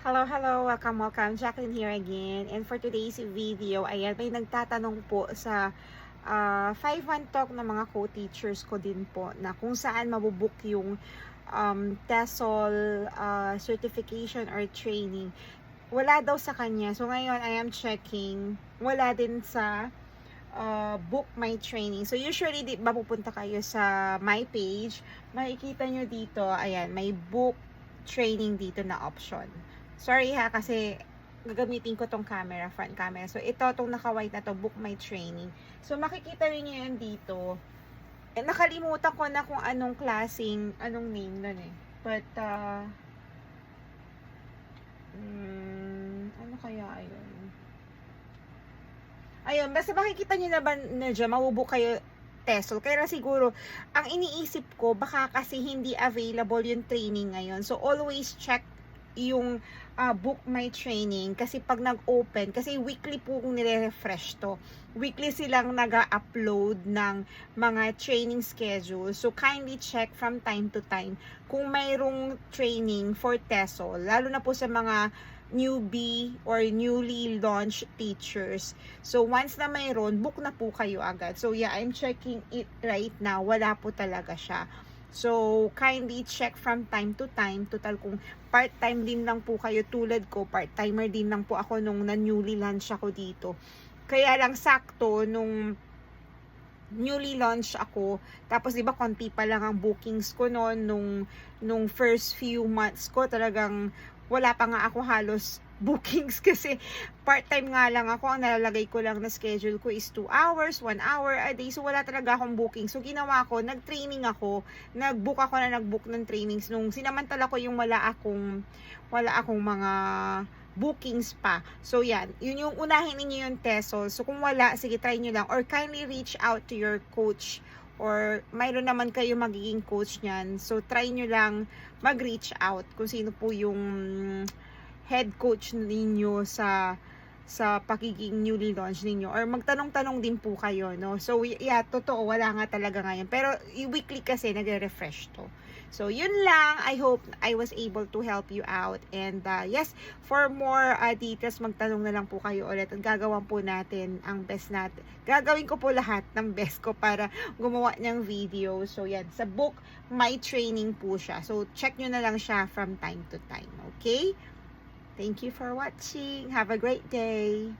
Hello, welcome. Jacqueline here again. And for today's video, ayan, may nagtatanong po sa 5-1 talk ng mga co-teachers ko din po na kung saan mabubook yung TESOL certification or training. Wala daw sa kanya. So ngayon, I am checking. Wala din sa book my training. So usually, di ba pupunta kayo sa my page, makikita nyo dito, ayan, may book training dito na option. Sorry ha, kasi gagamitin ko tong camera, front camera. So, ito, tong naka-white na to, book my training. So, makikita niyo yan dito. Eh, nakalimutan ko na kung anong klaseng, anong name nun eh. But, ano kaya ayun? Ayun, basta makikita niyo na ba na dyan, mabubook kayo TESOL. Kaya siguro, ang iniisip ko, baka kasi hindi available yung training ngayon. So, always check yung book my training kasi pag nag-open, kasi weekly po kung nire-refresh to, weekly silang nag-upload ng mga training schedule. So kindly check from time to time kung mayroong training for TESOL, lalo na po sa mga newbie or newly launched teachers. So once na mayroon, book na po kayo agad. So yeah, I'm checking it right now, wala po talaga siya. So, kindly check from time to time. Total, kung part-time din lang po kayo tulad ko, part-timer din lang po ako nung na-newly launch ako dito. Kaya lang sakto, nung newly launch ako, tapos diba konti pa lang ang bookings ko noon, nung first few months ko, talagang wala pa nga ako halos bookings kasi part-time nga lang ako. Ang nalalagay ko lang na schedule ko is 2 hours, 1 hour a day. So, wala talaga akong booking. So, ginawa ko, nag-training ako. Nag-book ng trainings nung sinamantala ko yung wala akong mga bookings pa. So, yan. Yun yung unahin ninyo yung TESOL. So, kung wala, sige, try nyo lang. Or kindly reach out to your coach. Or mayroon naman kayo magiging coach niyan. So, try nyo lang mag-reach out kung sino po yung head coach ninyo sa pagiging newly launch ninyo, or magtanong-tanong din po kayo, no? So yeah, totoo, wala nga talaga ngayon, pero weekly kasi nagre-refresh to. So yun lang, I hope I was able to help you out, and yes, for more details, magtanong na lang po kayo ulit at gagawin po natin ang best natin. Gagawin ko po lahat ng best ko para gumawa ng video. So yan, sa book my training po siya, so check nyo na lang siya from time to time, okay? Thank you for watching. Have a great day.